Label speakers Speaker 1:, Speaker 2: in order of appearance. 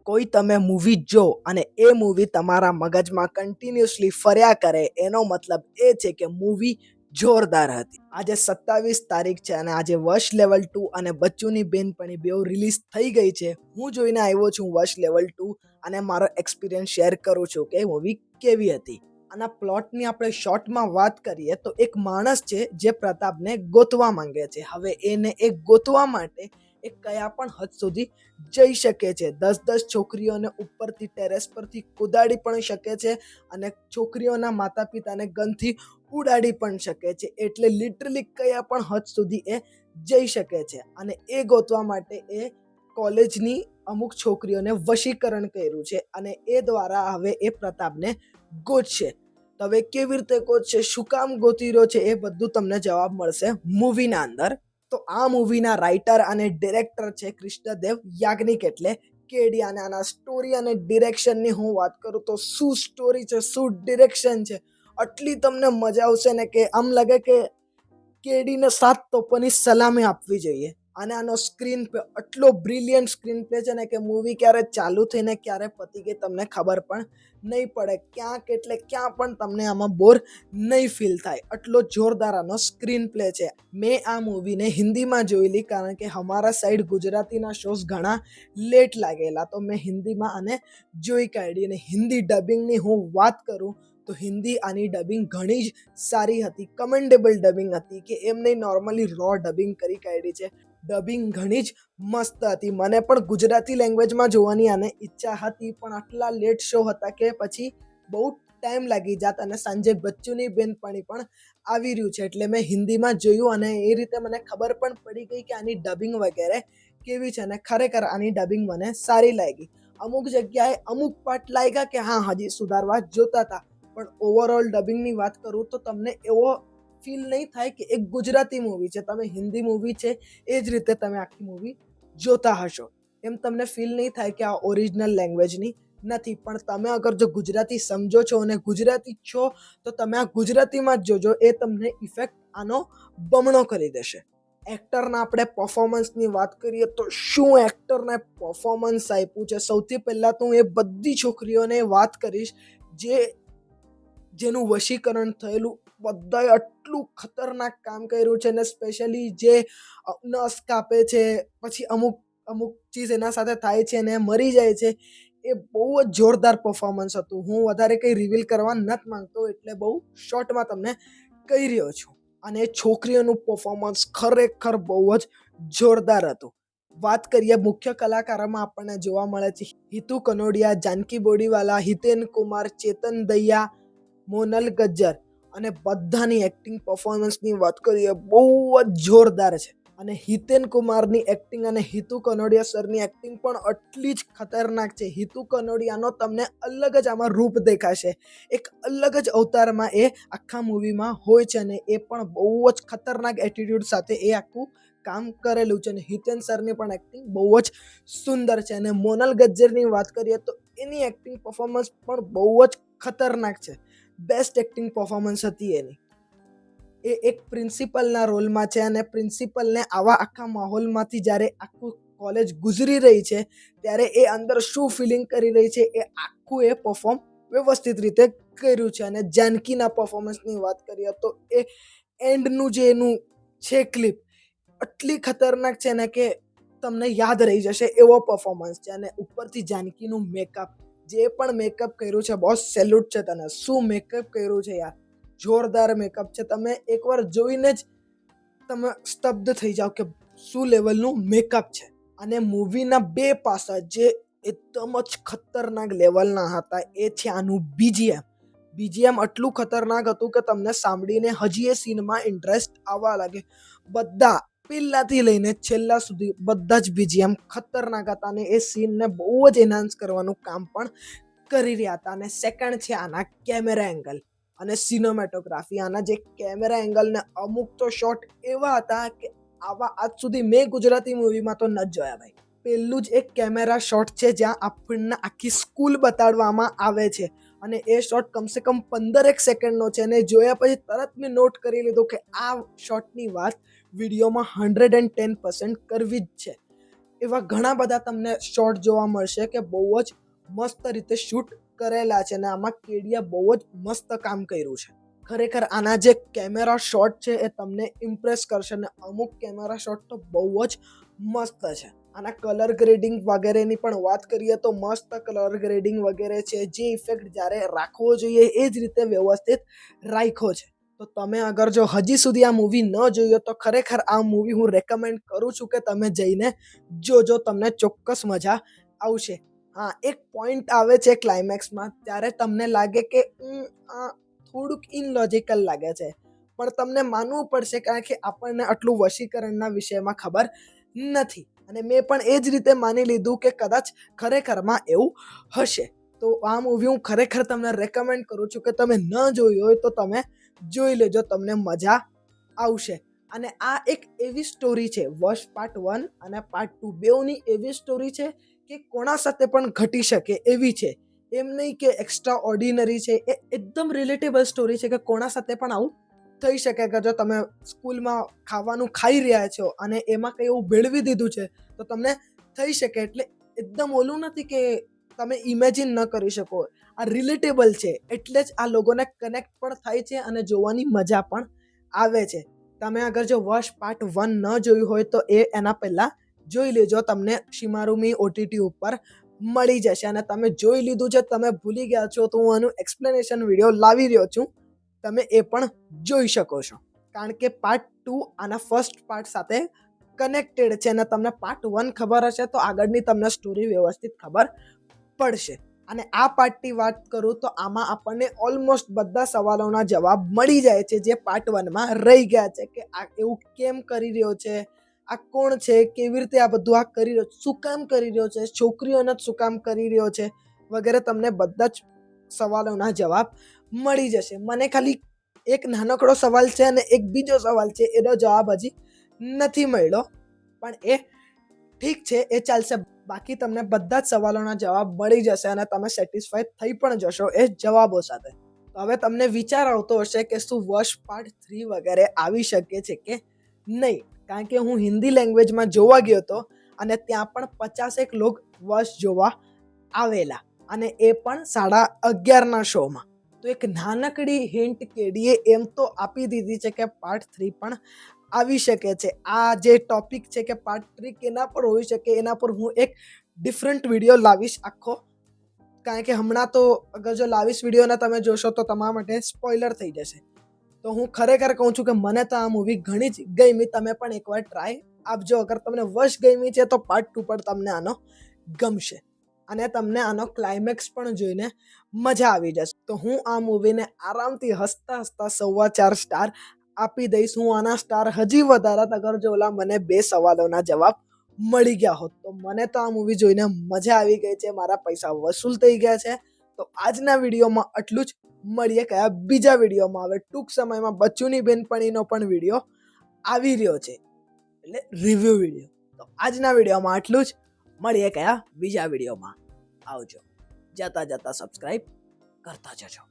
Speaker 1: કોઈ તમે મૂવી જો અને એ મૂવી તમારા મગજમાં કન્ટિન્યુઅસલી ફર્યા કરે એનો મતલબ એ છે કે મૂવી જોરદાર હતી. આજે 27 તારીખ છે અને આજે વશ લેવલ 2 અને બચ્ચુની બેનપણી બેઉ રિલીઝ થઈ ગઈ છે. હું જોઈને આવ્યો છું વશ લેવલ 2 અને મારો એક્સપિરિયન્સ શેર કરું છું કે મૂવી કેવી હતી. આના પ્લોટની આપણે શોર્ટમાં વાત કરીએ તો એક માણસ છે જે પ્રતાપને ગોતવા માંગે છે. હવે એને એ ગોતવા માટે એ કયા પણ હદ સુધી જઈ શકે છે. 10 છોકરીઓને ઉપરથી ટેરેસ પરથી કુદાડી પણ શકે છે અને છોકરીઓના માતા પિતાને ગનથી ઉડાડી પણ શકે છે. એટલે લિટરલી કયા પણ હદ સુધી એ જઈ શકે છે અને એ ગોતવા માટે એ કોલેજની અમુક છોકરીઓને વશીકરણ કર્યું છે અને એ દ્વારા હવે એ પ્રતાપને ગોતશે. તો હવે કેવી રીતે ગોતશે, શું કામ ગોતી રહ્યો છે, એ બધું તમને જવાબ મળશે મૂવીના અંદર. તો આ મૂવીના રાઇટર અને ડિરેક્ટર છે કૃષ્ણદેવ યાજ્ઞિક એટલે કેડી. અને આના સ્ટોરી અને ડિરેક્શનની હું વાત કરું તો શું સ્ટોરી છે, શું ડિરેક્શન છે, આટલી તમને મજા આવશે ને કે આમ લાગે કે કેડીને 7 તોપોની સલામી આપવી જોઈએ. અને આનો સ્ક્રીન પ્લે આટલો બ્રિલિયન્ટ સ્ક્રીન પ્લે છે ને કે મૂવી ક્યારે ચાલુ થઈને ક્યારે પતી ગઈ તમને ખબર પણ નહીં પડે. ક્યાંક એટલે ક્યાં પણ તમને આમાં બોર નહીં ફીલ થાય, આટલો જોરદાર આનો સ્ક્રીન પ્લે છે. મેં આ મૂવીને હિન્દીમાં જોયેલી કારણ કે અમારા સાઈડ ગુજરાતીના શોઝ ઘણા લેટ લાગેલા તો મેં હિન્દીમાં આને જોઈ કાઢી. અને હિન્દી ડબિંગની હું વાત કરું તો હિન્દી આની ડબિંગ ઘણી જ સારી હતી, કમેન્ડેબલ ડબિંગ હતી કે એમને નોર્મલી રો ડબિંગ કરી કાઢી છે. ડબિંગ ઘણી જ મસ્ત હતી. મને પણ ગુજરાતી લેંગ્વેજમાં જોવાની આને ઈચ્છા હતી પણ આટલા લેટ શો હતા કે પછી બહુ ટાઈમ લાગી જાત અને સાંજે બચ્ચુની બેનપણી પણ આવી રહ્યું છે એટલે મેં હિન્દીમાં જોયું અને એ રીતે મને ખબર પણ પડી ગઈ કે આની ડબિંગ વગેરે કેવી છે અને ખરેખર આની ડબિંગ મને સારી લાગી. અમુક જગ્યાએ અમુક પાર્ટ લાગ્યા કે હા હજી સુધારવા જોતા હતા પણ ઓવરઓલ ડબિંગની વાત કરું તો તમને એવો ફીલ નહીં થાય કે એક ગુજરાતી મૂવી છે, તમે હિન્દી મૂવી છે એ જ રીતે તમે આખી મૂવી જોતા હશો. એમ તમને ફીલ નહીં થાય કે આ ઓરિજિનલ લેંગ્વેજની નથી. પણ તમે અગર જો ગુજરાતી સમજો છો અને ગુજરાતી છો તો તમે આ ગુજરાતીમાં જ જોજો, એ તમને ઇફેક્ટ આનો બમણો કરી દેશે. એક્ટરના આપણે પરફોર્મન્સની વાત કરીએ તો શું એક્ટરને પરફોર્મન્સ આપ્યું છે. સૌથી પહેલાં તો હું એ બધી છોકરીઓને વાત કરીશ જેનું વશીકરણ થયેલું. બધાએ આટલું ખતરનાક કામ કર્યું છે ને સ્પેશિયલી જે નસ કાપે છે પછી અમુક ચીજ એના સાથે થાય છે ને મરી જાય છે, એ બહુ જ જોરદાર પરફોર્મન્સ હતું. હું વધારે કંઈ રિવીલ કરવા નથી માંગતો એટલે બહુ શોર્ટમાં તમને કહી રહ્યો છું. અને છોકરીઓનું પરફોર્મન્સ ખરેખર બહુ જ જોરદાર હતું. વાત કરીએ મુખ્ય કલાકારોમાં આપણને જોવા મળે છે હિતુ કનોડિયા, જાનકી બોડીવાલા, હિતેન કુમાર, ચેતન દૈયા, મોનલ ગજ્જર અને બધાની એક્ટિંગ પરફોર્મન્સની વાત કરીએ બહુ જ જોરદાર છે. અને હિતેન કુમારની એક્ટિંગ અને હિતુ કનોડિયા સરની એક્ટિંગ પણ આટલી જ ખતરનાક છે. હિતુ કનોડિયાનો તમને અલગ જ આમાં રૂપ દેખાશે, એક અલગ જ અવતારમાં એ આખા મૂવીમાં હોય છે અને એ પણ બહુ જ ખતરનાક એટીટ્યુડ સાથે એ આખું કામ કરેલું છે. અને હિતેન સરની પણ એક્ટિંગ બહુ જ સુંદર છે. અને મોનલ ગજ્જરની વાત કરીએ તો એની એક્ટિંગ પરફોર્મન્સ પણ બહુ જ ખતરનાક છે. બેસ્ટ એક્ટિંગ પરફોર્મન્સ હતી એની. એ એક પ્રિન્સિપલના રોલમાં છે અને પ્રિન્સિપલને આવા આખા માહોલમાંથી જ્યારે આખું કોલેજ ગુજરી રહી છે ત્યારે એ અંદર શું ફિલિંગ કરી રહી છે એ આખું એ પરફોર્મ વ્યવસ્થિત રીતે કર્યું છે. અને જાનકીના પરફોર્મન્સની વાત કરીએ તો એ એન્ડનું જે એનું છે ક્લિપ આટલી ખતરનાક છે ને કે તમને યાદ રહી જશે એવો પરફોર્મન્સ છે. અને ઉપરથી જાનકીનું મેકઅપ, જે પણ મેકઅપ કર્યું છે બોસ સેલ્યુટ છે તને. શું મેકઅપ કર્યું છે યાર, જોરદાર મેકઅપ છે. તમે એકવાર જોઈને જ તમે સ્તબ્ધ થઈ જાઓ કે શું લેવલનું મેકઅપ છે. અને મૂવીના 2 પાસા જે એકદમ જ ખતરનાક લેવલના હતા એ છે આનું બીજીએમ આટલું ખતરનાક હતું કે તમને સાંભળીને હજી એ સીનમાં ઇન્ટરેસ્ટ આવવા લાગે. બધા પહેલાથી લઈને છેલ્લા સુધી બધા જ બીજીએમ ખતરનાક હતા અને એ સીનને બહુ જ એન્હાન્સ કરવાનું કામ પણ કરી રહ્યા હતા. અને સેકન્ડ છે આના કેમેરા એંગલ અને સિનેમેટોગ્રાફી. આના જે કેમેરા એંગલ ને અમુક તો શોટ એવા હતા કે આવા આજ સુધી મેં ગુજરાતી મૂવીમાં તો ન જોયા ભાઈ. પહેલું જ એક કેમેરા શોટ છે જ્યાં આપણને આખી સ્કૂલ બતાડવામાં આવે છે અને એ શોટ કમસે કમ 15 સેકન્ડનો છે અને જોયા પછી તરત મેં નોટ કરી લીધું કે આ શોટની વાત વિડીયોમાં 110% કરવી જ છે. એવા ઘણા બધા તમને શોટ જોવા મળશે કે બહુ જ મસ્ત રીતે શૂટ કરેલા છે અને આમાં કેડીએ બહુ જ મસ્ત કામ કર્યું છે. ખરેખર આના જે કેમેરા શોટ છે એ તમને ઇમ્પ્રેસ કરશે અને અમુક કેમેરા શોટ તો બહુ જ મસ્ત છે. આના કલર ગ્રેડિંગ વગેરેની પણ વાત કરીએ તો મસ્ત કલર ગ્રેડિંગ વગેરે છે. જે ઇફેક્ટ જ્યારે રાખવો જોઈએ એ જ રીતે વ્યવસ્થિત રાખ્યો છે. તો તમે અગર જો હજી સુધી આ મૂવી ન જોયો તો ખરેખર આ મૂવી હું રેકમેન્ડ કરું છું કે તમે જઈને જોજો, તમને ચોક્કસ મજા આવશે. હા, એક પોઈન્ટ આવે છે ક્લાઇમેક્સમાં ત્યારે તમને લાગે કે આ થોડુંક ઇનલોજિકલ લાગે છે, પણ તમને માનવું પડશે કારણ કે આપણને આટલું વશીકરણના વિષયમાં ખબર નથી અને મેં પણ એ જ રીતે માની લીધું કે કદાચ ખરેખરમાં એવું હશે. તો આ મૂવી હું ખરેખર તમને રેકમેન્ડ કરું છું કે તમે ન જોયું હોય તો તમે જોઈ લેજો, તમને મજા આવશે. અને આ એક એવી સ્ટોરી છે, વશ પાર્ટ 1 અને પાર્ટ 2 બેઉની એવી સ્ટોરી છે કે કોના સાથે પણ ઘટી શકે એવી છે. એમ નહીં કે એક્સ્ટ્રા ઓર્ડિનરી છે, એ એકદમ રિલેટેબલ સ્ટોરી છે કે કોના સાથે પણ આવું થઈ શકે કે જો તમે સ્કૂલમાં ખાવાનું ખાઈ રહ્યા છો અને એમાં કંઈ એવું ભેળવી દીધું છે તો તમને થઈ શકે. એટલે એકદમ ઓલું નથી કે તમે ઇમેજિન ન કરી શકો. આ રિલેટેબલ છે એટલે જ આ લોકોને કનેક્ટ પણ થાય છે અને જોવાની મજા પણ આવે છે. તમે અગર જો વશ પાર્ટ 1 ન જોયું હોય તો એના પહેલાં જોઈ લેજો, તમને શિમારુમી ઓટીટી ઉપર મળી જશે. અને તમે જોઈ લીધું છે, તમે ભૂલી ગયા છો તો હું આનું એક્સપ્લેનેશન વિડીયો લાવી રહ્યો છું, તમે એ પણ જોઈ શકો છો. કારણ કે પાર્ટ 2 આના ફર્સ્ટ પાર્ટ સાથે કનેક્ટેડ છે અને તમને પાર્ટ 1 ખબર હશે તો આગળની તમને સ્ટોરી વ્યવસ્થિત ખબર પડશે. અને આ પાર્ટની વાત કરું તો આમાં આપણને ઓલમોસ્ટ બધા સવાલોના જવાબ મળી જાય છે જે પાર્ટ 1માં રહી ગયા છે કે આ એવું કેમ કરી રહ્યો છે, આ કોણ છે, કેવી રીતે આ બધું આ કરી રહ્યો છે, શું કામ કરી રહ્યો છે, છોકરીઓને જ શું કામ કરી રહ્યો છે વગેરે તમને બધા જ સવાલોના જવાબ મળી જશે. મને ખાલી એક નાનકડો સવાલ છે અને એક બીજો સવાલ છે, એનો જવાબ હજી નથી મળ્યો, પણ એ ઠીક છે, એ ચાલશે. બાકી તમને બધા જ સવાલોના જવાબ મળી જશે અને તમે સેટિસ્ફાઈ થઈ પણ જશો એ જવાબો સાથે. તો હવે તમને વિચાર આવતો હશે કે શું વશ પાર્ટ 3 વગેરે આવી શકે છે કે નહીં, કારણ કે હું હિન્દી લેંગ્વેજમાં જોવા ગયો હતો અને ત્યાં પણ 50 લોક વશ જોવા આવેલા અને એ પણ 11:30 શોમાં. તો એક નાનકડી હિન્ટ કેડીએ એમ તો આપી દીધી છે કે પાર્ટ 3 પણ આવી શકે છે. આ જે ટોપિક છે કે પાર્ટ 3 કેના પર હોઈ શકે એના પર હું એક ડિફરન્ટ વિડીયો લાવીશ આખો, કારણ કે હમણાં તો અગર જો લાવીશ વિડીયોને તમે જોશો તો તમારા માટે સ્પોઇલર થઈ જશે. તો હું ખરેખર કહું છું કે મને તો આ મૂવી ઘણી જ ગમી. તમે પણ એકવાર ટ્રાય આપજો. અગર તમને વશ ગમી છે તો પાર્ટ 2 પણ તમને આનો ગમશે અને તમને આનો ક્લાઇમેક્સ પણ જોઈને મજા આવી જશે. તો હું આ મૂવીને આરામથી હસતા હસતા 4.25 સ્ટાર આપી દઈશ. હું આના સ્ટાર હજી વધારત અગર જો ઓલા મને 2 સવાલોના જવાબ મળી ગયા હોત. તો મને તો આ મૂવી જોઈને મજા આવી ગઈ છે, મારા પૈસા વસૂલ થઈ ગયા છે. તો આજના વિડીયોમાં આટલું જ. મળીએ કયા બીજા વિડીયોમાં. હવે ટૂંક સમયમાં બચ્ચુની બેનપણીનો પણ વિડીયો આવી રહ્યો છે, એટલે રિવ્યુ વિડીયો. તો આજના વિડીયોમાં આટલું જ. મળીએ કયા બીજા વિડીયોમાં. આવજો. જતા જતા સબસ્ક્રાઈબ કરતા જજો.